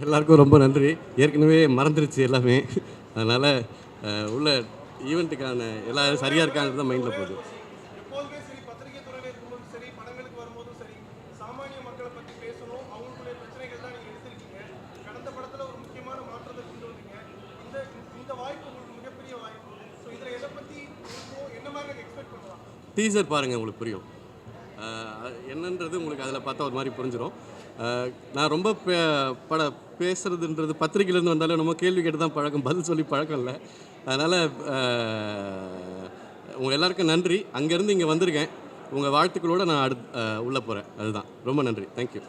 எல்லாருக்கும் ரொம்ப நன்றி. ஏற்கனவே மறந்துருச்சு எல்லாமே. அதனால் உள்ள ஈவெண்ட்டுக்கான எல்லாம் சரியாக இருக்காங்கிறது தான் மைண்டில் போகுது. எப்போதுமே சரி, பத்திரிகை துறையில் இருக்கும்போதும் சரி, படங்களுக்கு வரும்போதும் சரி, சாமானிய மக்களை பற்றி பேசணும், அவங்களுடைய பிரச்சனைகள் தான் நீங்கள் எடுத்திருக்கீங்க. கடந்த படத்தில் ஒரு முக்கியமான மாற்றத்தை கொண்டு வந்தீங்க. இந்த இந்த வாய்ப்பு உங்களுக்கு மிகப்பெரிய வாய்ப்பு. ஸோ இதில் எதை பற்றி என்ன மாதிரி நாங்கள் எக்ஸ்பெக்ட் பண்ணலாம்? டீசர் பாருங்கள், உங்களுக்கு புரியும். என்னன்றது உங்களுக்கு அதில் பார்த்தா ஒரு மாதிரி புரிஞ்சிடும். நான் ரொம்ப பேசுகிறதுன்றது பத்திரிக்கையிலேருந்து வந்தாலும் நம்ம கேள்வி கேட்டு தான் பழக்கம், பதில் சொல்லி பழக்கம் இல்லை. அதனால் உங்கள் எல்லாருக்கும் நன்றி. அங்கேருந்து இங்கே வந்திருக்கேன். உங்கள் வாழ்த்துக்களோடு நான் உள்ளே போகிறேன். அதுதான். ரொம்ப நன்றி. தேங்க்யூ.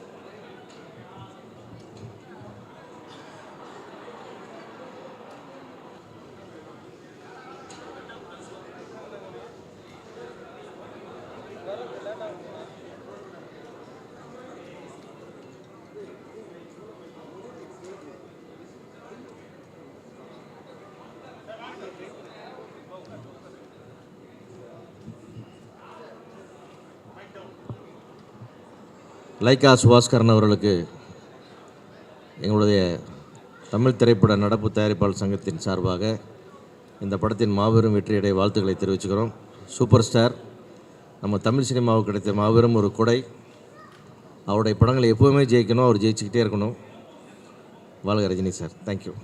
லைக்கா சுபாஸ்கரன் அவர்களுக்கு எங்களுடைய தமிழ் திரைப்பட நடப்பு தயாரிப்பாளர் சங்கத்தின் சார்பாக இந்த படத்தின் மாபெரும் வெற்றியடைய வாழ்த்துக்களை தெரிவிச்சுக்கிறோம். சூப்பர் ஸ்டார் நம்ம தமிழ் சினிமாவுக்கு கிடைத்த மாபெரும் ஒரு கொடை. அவருடைய படங்களை எப்போவுமே ஜெயிக்கணும், அவர் ஜெயிச்சுக்கிட்டே இருக்கணும். வாழ்க ரஜினி சார். தேங்க்யூ.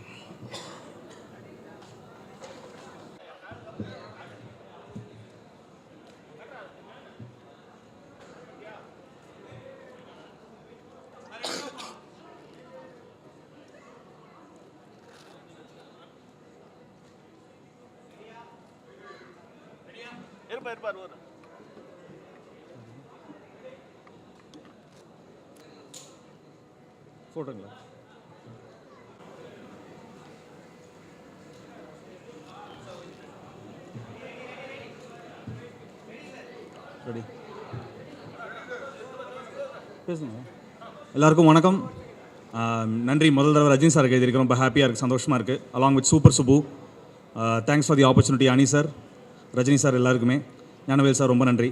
போட்டோங்களா? ரெடி, பேசுங்க. எல்லாருக்கும் வணக்கம். நன்றி. முதல் தடவை ரஜினி சாருக்கு எழுதியிருக்கிறோம். ரொம்ப ஹாப்பியாக இருக்குது, சந்தோஷமாக இருக்குது. Along with super Subbu. Thanks for the opportunity அனி சார், ரஜினி சார், எல்லாருக்குமே. ஞானவேல் சார் ரொம்ப நன்றி.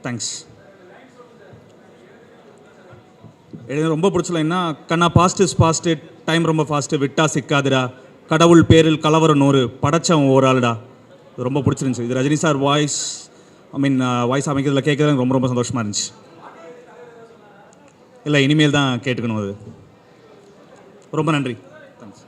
தேங்க்ஸ். எனக்கு ரொம்ப பிடிச்சலைன்னா, கண்ணா பாஸ்ட் இஸ் பாஸ்ட்டு, டைம் ரொம்ப ஃபாஸ்ட்டு, விட்டா சிக்காதுடா, கடவுள் பேரில் கலவரம் 100, படைச்சவன் ஒரு ஆளுடா. இது ரொம்ப பிடிச்சிருந்துச்சு. இது ரஜினி சார் வாய்ஸ், வாய்ஸ் அமைக்கிறதுல கேட்குறது எனக்கு ரொம்ப ரொம்ப சந்தோஷமாக இருந்துச்சு. இல்லை, இனிமேல் தான் கேட்டுக்கணும். அது ரொம்ப நன்றி. தேங்க்ஸ்.